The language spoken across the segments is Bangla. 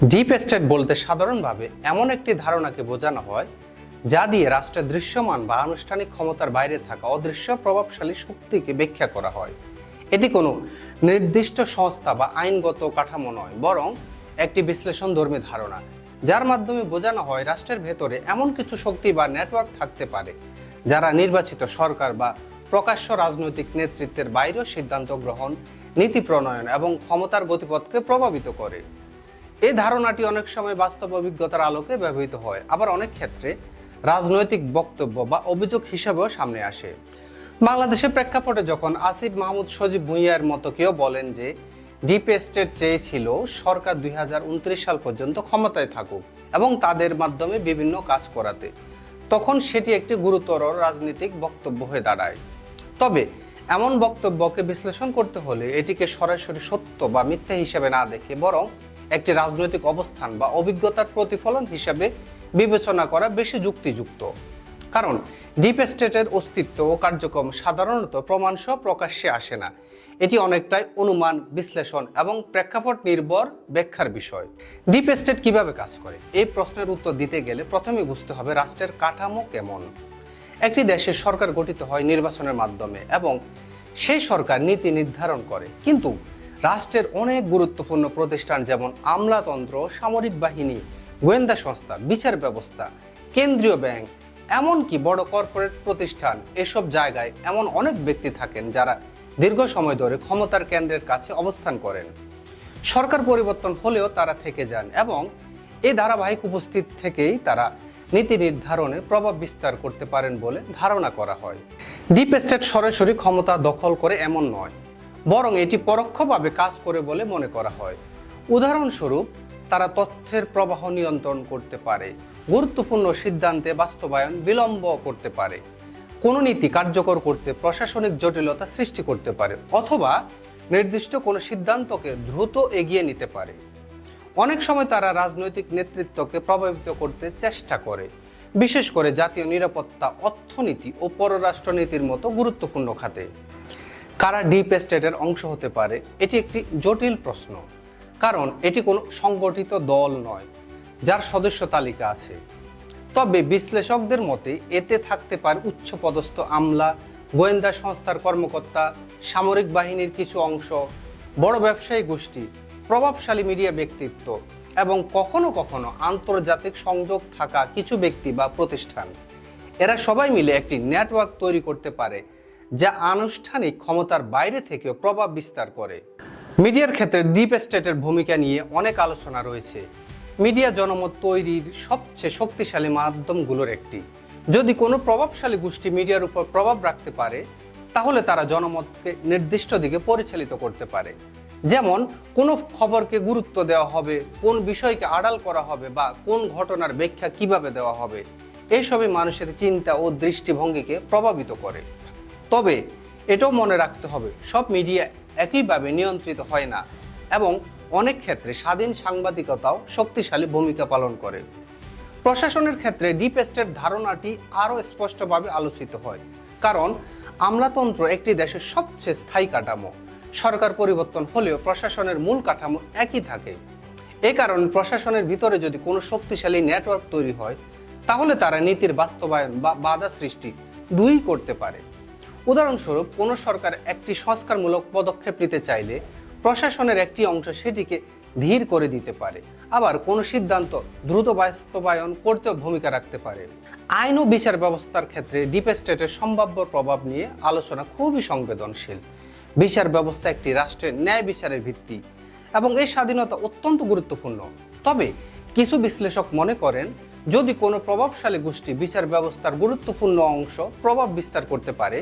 ডিপ স্টেট বলতে সাধারণভাবে এমন একটি ধারণাকে বোঝানো হয় যা দিয়ে রাষ্ট্রের দৃশ্যমান বা আনুষ্ঠানিক ক্ষমতার বাইরে থাকা অদৃশ্য প্রভাবশালী শক্তিকে ব্যাখ্যা করা হয়। এটি কোনো নির্দিষ্ট সংস্থা বা আইনগত কাঠামো নয়, বরং একটি বিশ্লেষণধর্মী ধারণা যার মাধ্যমে বোঝানো হয় রাষ্ট্রের ভেতরে এমন কিছু শক্তি বা নেটওয়ার্ক থাকতে পারে যারা নির্বাচিত সরকার বা প্রকাশ্য রাজনৈতিক নেতৃত্বের বাইরেও সিদ্ধান্ত গ্রহণ, নীতি প্রণয়ন এবং ক্ষমতার গতিপথকে প্রভাবিত করে। এই ধারণাটি অনেক সময় বাস্তব অভিজ্ঞতার আলোকে ব্যবহৃত হয়, আবার অনেক ক্ষেত্রে রাজনৈতিক বক্তব্য বা অভিযোগ হিসাবেও সামনে আসে। বাংলাদেশের প্রেক্ষাপটে যখন আসিফ মাহমুদ সজীব ভুঁইয়ার মতো কেউ বলেন যে ডিপ স্টেট চেয়েছিল সরকার 2029 সাল পর্যন্ত ক্ষমতায় থাকুক এবং তাদের মাধ্যমে বিভিন্ন কাজ করাতে, তখন সেটি একটি গুরুতর রাজনৈতিক বক্তব্য হয়ে দাঁড়ায়। তবে এমন বক্তব্যকে বিশ্লেষণ করতে হলে এটিকে সরাসরি সত্য বা মিথ্যা হিসেবে না দেখে বরং একটি রাজনৈতিক অবস্থান বা অভিজ্ঞতার প্রতিফলন হিসাবে বিবেচনা করা বেশি যুক্তিযুক্ত। কারণ ডিপ স্টেটের অস্তিত্ব ও কার্যক্রম সাধারণত প্রমাণসহ প্রকাশ্যে আসে না। এটি অনেকটাই অনুমান, বিশ্লেষণ এবং প্রেক্ষাপট নির্ভর ব্যাখ্যার বিষয়। ডিপ স্টেট কিভাবে কাজ করে এই প্রশ্নের উত্তর দিতে গেলে প্রথমে বুঝতে হবে রাষ্ট্রের কাঠামো কেমন। একটি দেশের সরকার গঠিত হয় নির্বাচনের মাধ্যমে এবং সেই সরকার নীতি নির্ধারণ করে, কিন্তু রাষ্ট্রের অনেক গুরুত্বপূর্ণ প্রতিষ্ঠান যেমন আমলাতন্ত্র, সামরিক বাহিনী, গোয়েন্দা সংস্থা, বিচার ব্যবস্থা, কেন্দ্রীয় ব্যাংক, এমনকি বড় কর্পোরেট প্রতিষ্ঠান, এসব জায়গায় এমন অনেক ব্যক্তি থাকেন যারা দীর্ঘ সময় ধরে ক্ষমতার কেন্দ্রের কাছে অবস্থান করেন। সরকার পরিবর্তন হলেও তারা থেকে যান এবং এই ধারাবাহিক উপস্থিত থেকেই তারা নীতি নির্ধারণে প্রভাব বিস্তার করতে পারেন বলে ধারণা করা হয়। ডিপ স্টেট সরাসরি ক্ষমতা দখল করে এমন নয়, বরং এটি পরোক্ষভাবে কাজ করে বলে মনে করা হয়। উদাহরণস্বরূপ, তারা তথ্যের প্রবাহ নিয়ন্ত্রণ করতে পারে, গুরুত্বপূর্ণ সিদ্ধান্তে বাস্তবায়ন বিলম্ব করতে পারে, কোনো নীতি কার্যকর করতে প্রশাসনিক জটিলতা সৃষ্টি করতে পারে, অথবা নির্দিষ্ট কোনো সিদ্ধান্তকে দ্রুত এগিয়ে নিতে পারে। অনেক সময় তারা রাজনৈতিক নেতৃত্বকে প্রভাবিত করতে চেষ্টা করে, বিশেষ করে জাতীয় নিরাপত্তা, অর্থনীতি ও পররাষ্ট্রনীতির মতো গুরুত্বপূর্ণ খাতে। কারা ডিপ স্টেটের অংশ হতে পারে এটি একটি জটিল প্রশ্ন, কারণ এটি কোনো সংগঠিত দল নয় যার সদস্য তালিকা আছে। তবে বিশ্লেষকদের মতে এতে থাকতে পারে উচ্চপদস্থ আমলা, গোয়েন্দা সংস্থার কর্মকর্তা, সামরিক বাহিনীর কিছু অংশ, বড় ব্যবসায়ী গোষ্ঠী, প্রভাবশালী মিডিয়া ব্যক্তিত্ব এবং কখনো কখনো আন্তর্জাতিক সংযোগ থাকা কিছু ব্যক্তি বা প্রতিষ্ঠান। এরা সবাই মিলে একটি নেটওয়ার্ক তৈরি করতে পারে যা আনুষ্ঠানিক ক্ষমতার বাইরে থেকেও প্রভাব বিস্তার করে। মিডিয়ার ক্ষেত্রে ডিপ স্টেটের ভূমিকা নিয়ে অনেক আলোচনা রয়েছে। মিডিয়া জনমত তৈরির সবচেয়ে শক্তিশালী মাধ্যমগুলোর একটি। যদি কোনো প্রভাবশালী গোষ্ঠী মিডিয়ার উপর প্রভাব রাখতে পারে, তাহলে তারা জনমতকে নির্দিষ্ট দিকে পরিচালিত করতে পারে। যেমন কোনো খবরকে গুরুত্ব দেওয়া হবে, কোন বিষয়কে আড়াল করা হবে বা কোন ঘটনার ব্যাখ্যা কিভাবে দেওয়া হবে, এইসবই মানুষের চিন্তা ও দৃষ্টিভঙ্গিকে প্রভাবিত করে। তবে এটাও মনে রাখতে হবে সব মিডিয়া একইভাবে নিয়ন্ত্রিত হয় না এবং অনেক ক্ষেত্রে স্বাধীন সাংবাদিকতাও শক্তিশালী ভূমিকা পালন করে। প্রশাসনের ক্ষেত্রে ডিপ স্টেট ধারণাটি আরও স্পষ্টভাবে আলোচিত হয়, কারণ আমলাতন্ত্র একটি দেশের সবচেয়ে স্থায়ী কাঠামো। সরকার পরিবর্তন হলেও প্রশাসনের মূল কাঠামো একই থাকে। এ কারণে প্রশাসনের ভিতরে যদি কোনো শক্তিশালী নেটওয়ার্ক তৈরি হয়, তাহলে তারা নীতির বাস্তবায়ন বা বাধা সৃষ্টি দুই করতে পারে। উদাহরণস্বরূপ, কোনো সরকার একটি সংস্কারমূলক পদক্ষেপ নিতে চাইলে প্রশাসনের একটি অংশ সেটিকে ধীর করে দিতে পারে, আবার কোনো সিদ্ধান্ত দ্রুত বাস্তবায়ন করতেও ভূমিকা রাখতে পারে। আইন ও বিচার ব্যবস্থার ক্ষেত্রে ডিপ স্টেটের সম্ভাব্য প্রভাব নিয়ে আলোচনা খুবই সংবেদনশীল। বিচার ব্যবস্থা একটি রাষ্ট্রের ন্যায় বিচারের ভিত্তি এবং এই স্বাধীনতা অত্যন্ত গুরুত্বপূর্ণ। তবে কিছু বিশ্লেষক মনে করেন, যদি কোনো প্রভাবশালী গোষ্ঠী বিচার ব্যবস্থার গুরুত্বপূর্ণ অংশ প্রভাব বিস্তার করতে পারে,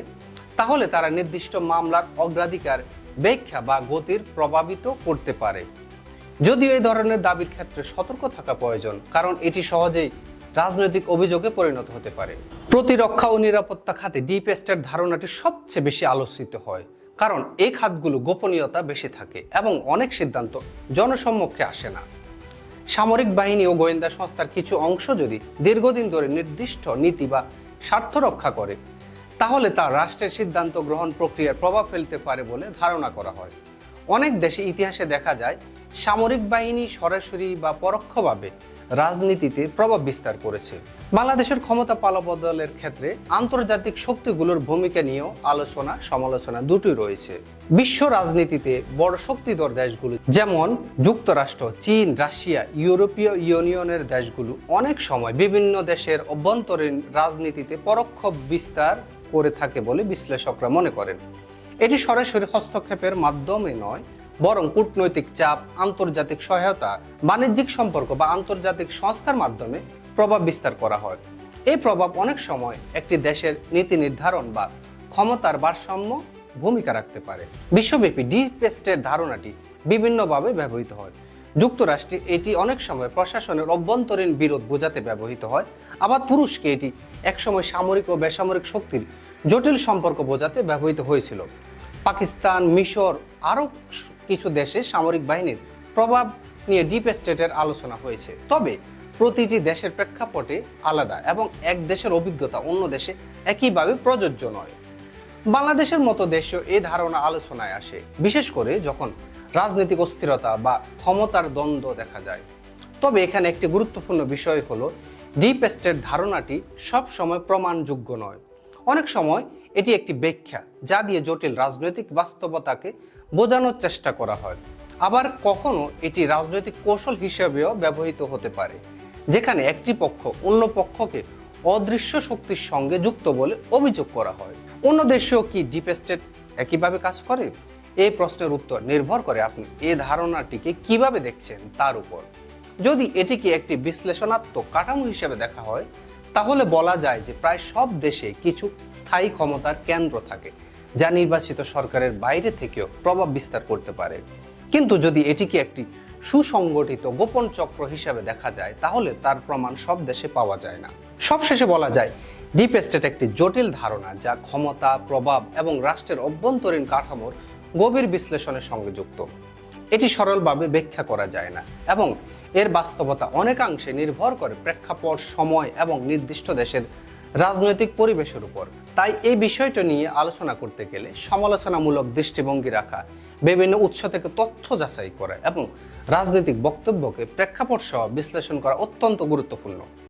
তাহলে তারা নির্দিষ্ট মামলার অগ্রাধিকার, ব্যাখ্যা বা গতির প্রভাবিত করতে পারে। যদিও এই ধরনের দাবির ক্ষেত্রে সতর্ক থাকা প্রয়োজন, কারণ এটি সহজেই রাজনৈতিক অভিযোগে পরিণত হতে পারে। প্রতিরক্ষা ও নিরাপত্তা খাতে ডিপ স্টেট ধারণাটি সবচেয়ে বেশি আলোচিত হয়, কারণ এই খাতগুলো গোপনীয়তা বেশি থাকে এবং অনেক সিদ্ধান্ত জনসম্মুখে আসে না। সামরিক বাহিনী ও গোয়েন্দা সংস্থার কিছু অংশ যদি দীর্ঘদিন ধরে নির্দিষ্ট নীতি বা স্বার্থ রক্ষা করে, তাহলে তা রাষ্ট্রের সিদ্ধান্ত গ্রহণ প্রক্রিয়ার প্রভাব ফেলতে পারে বলে ধারণা করা হয়। অনেক দেশে ইতিহাসে দেখা যায় সামরিক বাহিনী সরাসরি বা পরোক্ষভাবে রাজনীতিতে প্রভাব বিস্তার করেছে। বাংলাদেশের ক্ষমতা পালাবদলের ক্ষেত্রে আন্তর্জাতিক শক্তিগুলোর ভূমিকা নিয়েও আলোচনা সমালোচনা দুটোই রয়েছে। বিশ্ব রাজনীতিতে বড় শক্তিধর দেশগুলো যেমন যুক্তরাষ্ট্র, চীন, রাশিয়া, ইউরোপীয় ইউনিয়নের দেশগুলো অনেক সময় বিভিন্ন দেশের অভ্যন্তরীণ রাজনীতিতে পরোক্ষ বিস্তার করে থাকে বলে বিশ্লেষকরা মনে করেন। এটি সরাসরি হস্তক্ষেপের মাধ্যমে নয়, বরং কূটনৈতিক চাপ, আন্তর্জাতিক সহায়তা, বাণিজ্যিক সম্পর্ক বা আন্তর্জাতিক সংস্থার মাধ্যমে প্রভাব বিস্তার করা হয়। এই প্রভাব অনেক সময় একটি দেশের নীতি নির্ধারণ বা ক্ষমতার ভারসাম্য ভূমিকা রাখতে পারে। বিশ্বব্যাপী ডিপ স্টেট ধারণাটি বিভিন্নভাবে ব্যবহৃত হয়। যুক্তরাষ্ট্রে এটি অনেক সময় প্রশাসনের অভ্যন্তরীণ বিরোধ বোঝাতে ব্যবহৃত হয়, আবার তুরস্কে এটি একসময় সামরিক ও বেসামরিক শক্তির জটিল সম্পর্ক বোঝাতে ব্যবহৃত হয়েছিল। পাকিস্তান, মিশর আরও কিছু দেশে সামরিক বাহিনীর প্রভাব নিয়ে ডিপ স্টেটের আলোচনা হয়েছে। তবে প্রতিটি দেশের প্রেক্ষাপটে আলাদা এবং এক দেশের অভিজ্ঞতা অন্য দেশে একইভাবে প্রযোজ্য নয়। বাংলাদেশের মতো দেশেও এই ধারণা আলোচনায় আসে, বিশেষ করে যখন রাজনৈতিক অস্থিরতা বা ক্ষমতার দ্বন্দ্ব দেখা যায়। তবে এখানে একটি গুরুত্বপূর্ণ বিষয় হলো, ডিপ স্টেট ধারণাটি সব সময় প্রমাণযোগ্য নয়। অনেক সময় এটি একটি ব্যাখ্যা যা দিয়ে জটিল রাজনৈতিক বাস্তবতাকে বোঝানোর চেষ্টা করা হয়। আবার কখনো এটি রাজনৈতিক কৌশল হিসেবেও ব্যবহৃত হতে পারে, যেখানে একটি পক্ষ অন্য পক্ষকে অদৃশ্য শক্তির সঙ্গে যুক্ত বলে অভিযোগ করা হয়। অন্য দেশেও কি ডিপ স্টেট একইভাবে কাজ করে? এই প্রশ্নের উত্তর নির্ভর করে আপনি এই ধারণাটিকে কিভাবে দেখছেন তার উপর। যদি এটিকে একটি বিশ্লেষণাত্মক কাঠামো হিসেবে দেখা হয়, তাহলে বলা যায় যে প্রায় সব দেশে কিছু স্থায়ী ক্ষমতার কেন্দ্র থাকে যা নির্বাচিত সরকারের বাইরে থেকেও প্রভাব বিস্তার করতে পারে। কিন্তু যদি এটিকে একটি সুসংগঠিত গোপন চক্র হিসাবে দেখা যায়, তাহলে তার প্রমাণ সব দেশে পাওয়া যায় না। সবশেষে বলা যায়, ডিপ স্টেট একটি জটিল ধারণা যা ক্ষমতা, প্রভাব এবং রাষ্ট্রের অভ্যন্তরীণ কাঠামোর গভীর বিশ্লেষণের সঙ্গে যুক্ত। এটি সরলভাবে ব্যাখ্যা করা যায় না এবং এর বাস্তবতা অনেকাংশে নির্ভর করে প্রেক্ষাপট, সময় এবং নির্দিষ্ট দেশের রাজনৈতিক পরিবেশের উপর। তাই এই বিষয়টা নিয়ে আলোচনা করতে গেলে সমালোচনামূলক দৃষ্টিভঙ্গি রাখা, বিভিন্ন উৎস থেকে তথ্য যাচাই করা এবং রাজনৈতিক বক্তব্যকে প্রেক্ষাপট সহ বিশ্লেষণ করা অত্যন্ত গুরুত্বপূর্ণ।